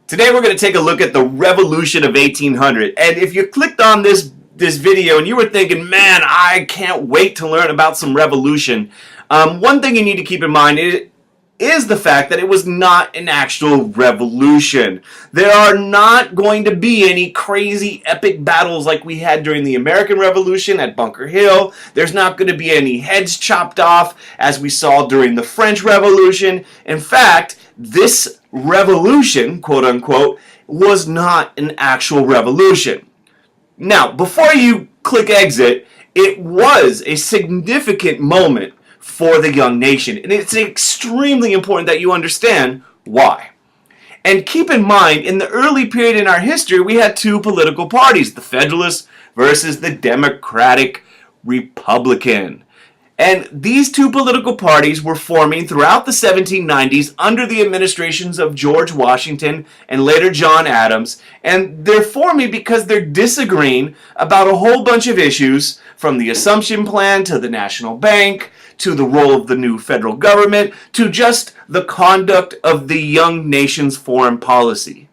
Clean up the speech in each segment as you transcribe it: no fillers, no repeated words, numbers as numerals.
Today we're going to take a look at the Revolution of 1800. And if you clicked on this video and you were thinking, man, I can't wait to learn about some revolution, one thing you need to keep in mind is the fact that it was not an actual revolution. There are not going to be any crazy epic battles like we had during the American Revolution at Bunker Hill. There's not going to be any heads chopped off as we saw during the French Revolution. In fact, this revolution, quote unquote, was not an actual revolution. Now, before you click exit, it was a significant moment for the young nation. And it's extremely important that you understand why. And keep in mind, in the early period in our history, we had two political parties, the Federalists versus the Democratic Republican. And these two political parties were forming throughout the 1790s under the administrations of George Washington and later John Adams. And they're forming because they're disagreeing about a whole bunch of issues, from the Assumption Plan to the National Bank to the role of the new federal government to just the conduct of the young nation's foreign policy.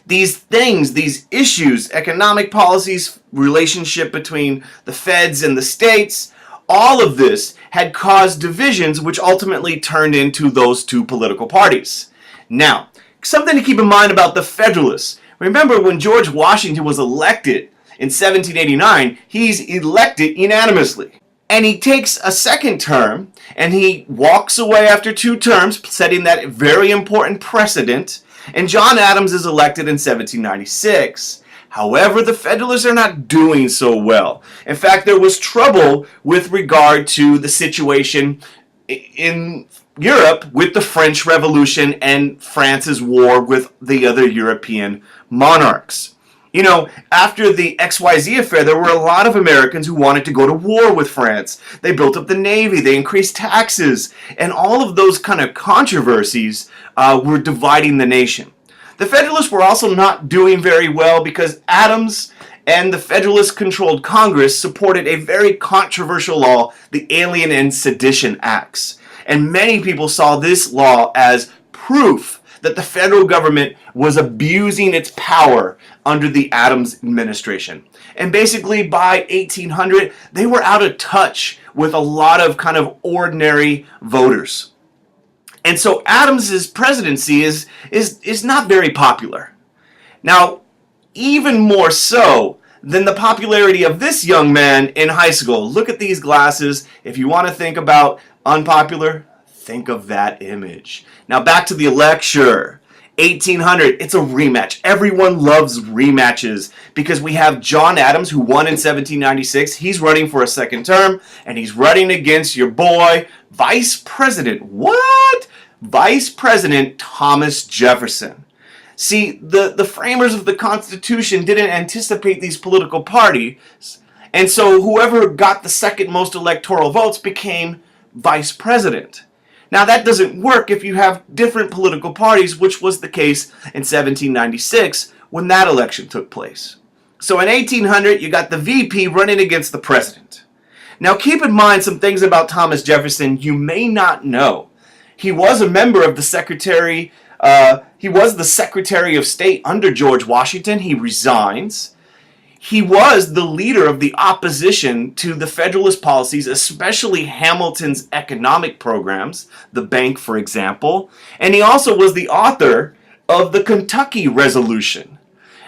These things, these issues, economic policies, relationship between the feds and the states, all of this had caused divisions which ultimately turned into those two political parties. Now, something to keep in mind about the Federalists. Remember, when George Washington was elected in 1789, he's elected unanimously. And he takes a second term, and he walks away after 2 terms, setting that very important precedent. And John Adams is elected in 1796. However, the Federalists are not doing so well. In fact, there was trouble with regard to the situation in Europe with the French Revolution and France's war with the other European monarchs. You know, after the XYZ affair, there were a lot of Americans who wanted to go to war with France. They built up the Navy, they increased taxes, and all of those kind of controversies were dividing the nation. The Federalists were also not doing very well because Adams and the Federalist-controlled Congress supported a very controversial law, the Alien and Sedition Acts. And many people saw this law as proof that the federal government was abusing its power under the Adams administration. And basically by 1800, they were out of touch with a lot of kind of ordinary voters. And so Adams's presidency is not very popular. Now, even more so than the popularity of this young man in high school. Look at these glasses. If you want to think about unpopular, think of that image. Now back to the lecture. 1800, it's a rematch. Everyone loves rematches because we have John Adams, who won in 1796. He's running for a second term, and he's running against your boy, Vice President. What? Vice President Thomas Jefferson. See, the framers of the Constitution didn't anticipate these political parties, and so whoever got the second most electoral votes became vice president. Now, that doesn't work if you have different political parties, which was the case in 1796 when that election took place. So in 1800, you got the VP running against the president. Now, keep in mind some things about Thomas Jefferson you may not know. He was a member of the Secretary of State under George Washington. He resigns. He was the leader of the opposition to the Federalist policies, especially Hamilton's economic programs, the bank, for example. And he also was the author of the Kentucky Resolution.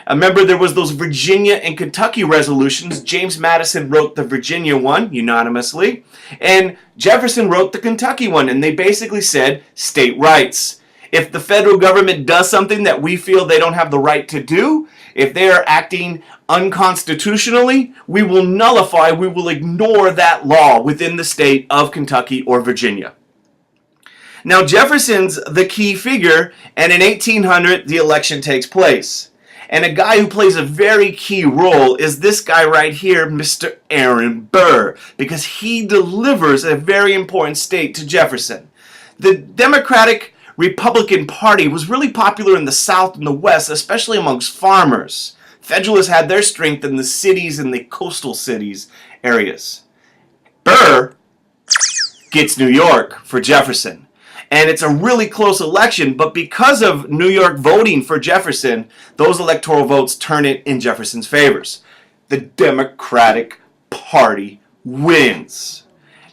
Remember, there was those Virginia and Kentucky resolutions. James Madison wrote the Virginia one unanimously, and Jefferson wrote the Kentucky one, and they basically said state rights. If the federal government does something that we feel they don't have the right to do, if they are acting unconstitutionally, we will nullify, we will ignore that law within the state of Kentucky or Virginia. Now, Jefferson's the key figure, and in 1800, the election takes place. And a guy who plays a very key role is this guy right here, Mr. Aaron Burr, because he delivers a very important state to Jefferson. The Democratic Republican Party was really popular in the South and the West, especially amongst farmers. Federalists had their strength in the cities and the coastal cities areas. Burr gets New York for Jefferson. And it's a really close election, but because of New York voting for Jefferson, those electoral votes turn it in Jefferson's favors. The Democratic Party wins.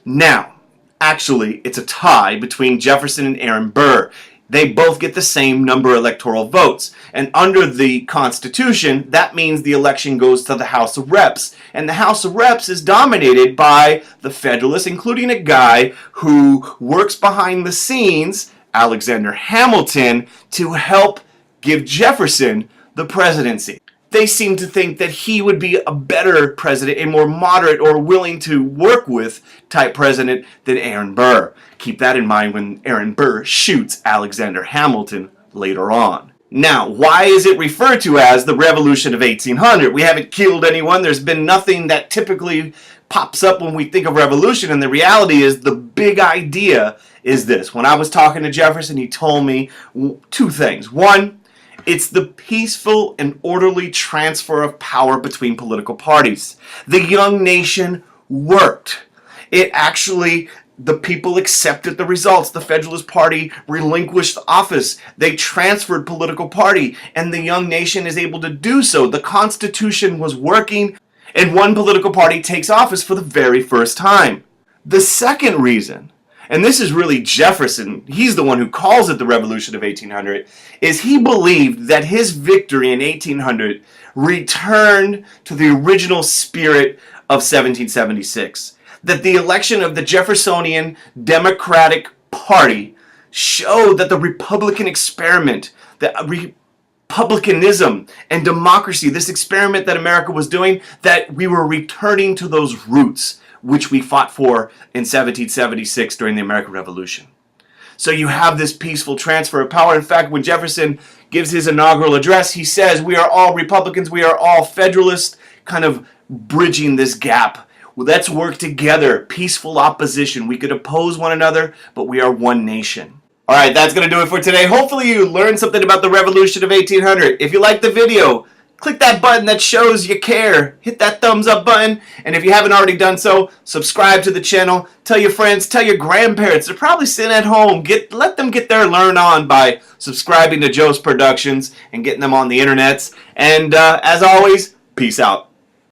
Now, actually, it's a tie between Jefferson and Aaron Burr. They both get the same number of electoral votes. And under the Constitution, that means the election goes to the House of Reps. And the House of Reps is dominated by the Federalists, including a guy who works behind the scenes, Alexander Hamilton, to help give Jefferson the presidency. They seem to think that he would be a better president, a more moderate or willing to work with type president than Aaron Burr. Keep that in mind when Aaron Burr shoots Alexander Hamilton later on. Now, why is it referred to as the Revolution of 1800? We haven't killed anyone. There's been nothing that typically pops up when we think of revolution, and the reality is the big idea is this. When I was talking to Jefferson, he told me two things. One, it's the peaceful and orderly transfer of power between political parties. The young nation worked. The people accepted the results. The Federalist Party relinquished office. They transferred political party, and the young nation is able to do so. The Constitution was working, and one political party takes office for the very first time. The second reason, and this is really Jefferson, he's the one who calls it the Revolution of 1800, is he believed that his victory in 1800 returned to the original spirit of 1776. That the election of the Jeffersonian Democratic Party showed that the Republican experiment, that republicanism and democracy, this experiment that America was doing, that we were returning to those roots which we fought for in 1776 during the American Revolution. So you have this peaceful transfer of power. In fact, when Jefferson gives his inaugural address, he says, we are all Republicans, we are all Federalists, kind of bridging this gap. Well, let's work together, peaceful opposition. We could oppose one another, but we are one nation. All right, that's going to do it for today. Hopefully you learned something about the Revolution of 1800. If you liked the video, click that button that shows you care. Hit that thumbs up button. And if you haven't already done so, subscribe to the channel. Tell your friends, tell your grandparents. They're probably sitting at home. Let them get their learn on by subscribing to Joe's Productions and getting them on the internets. And as always, peace out.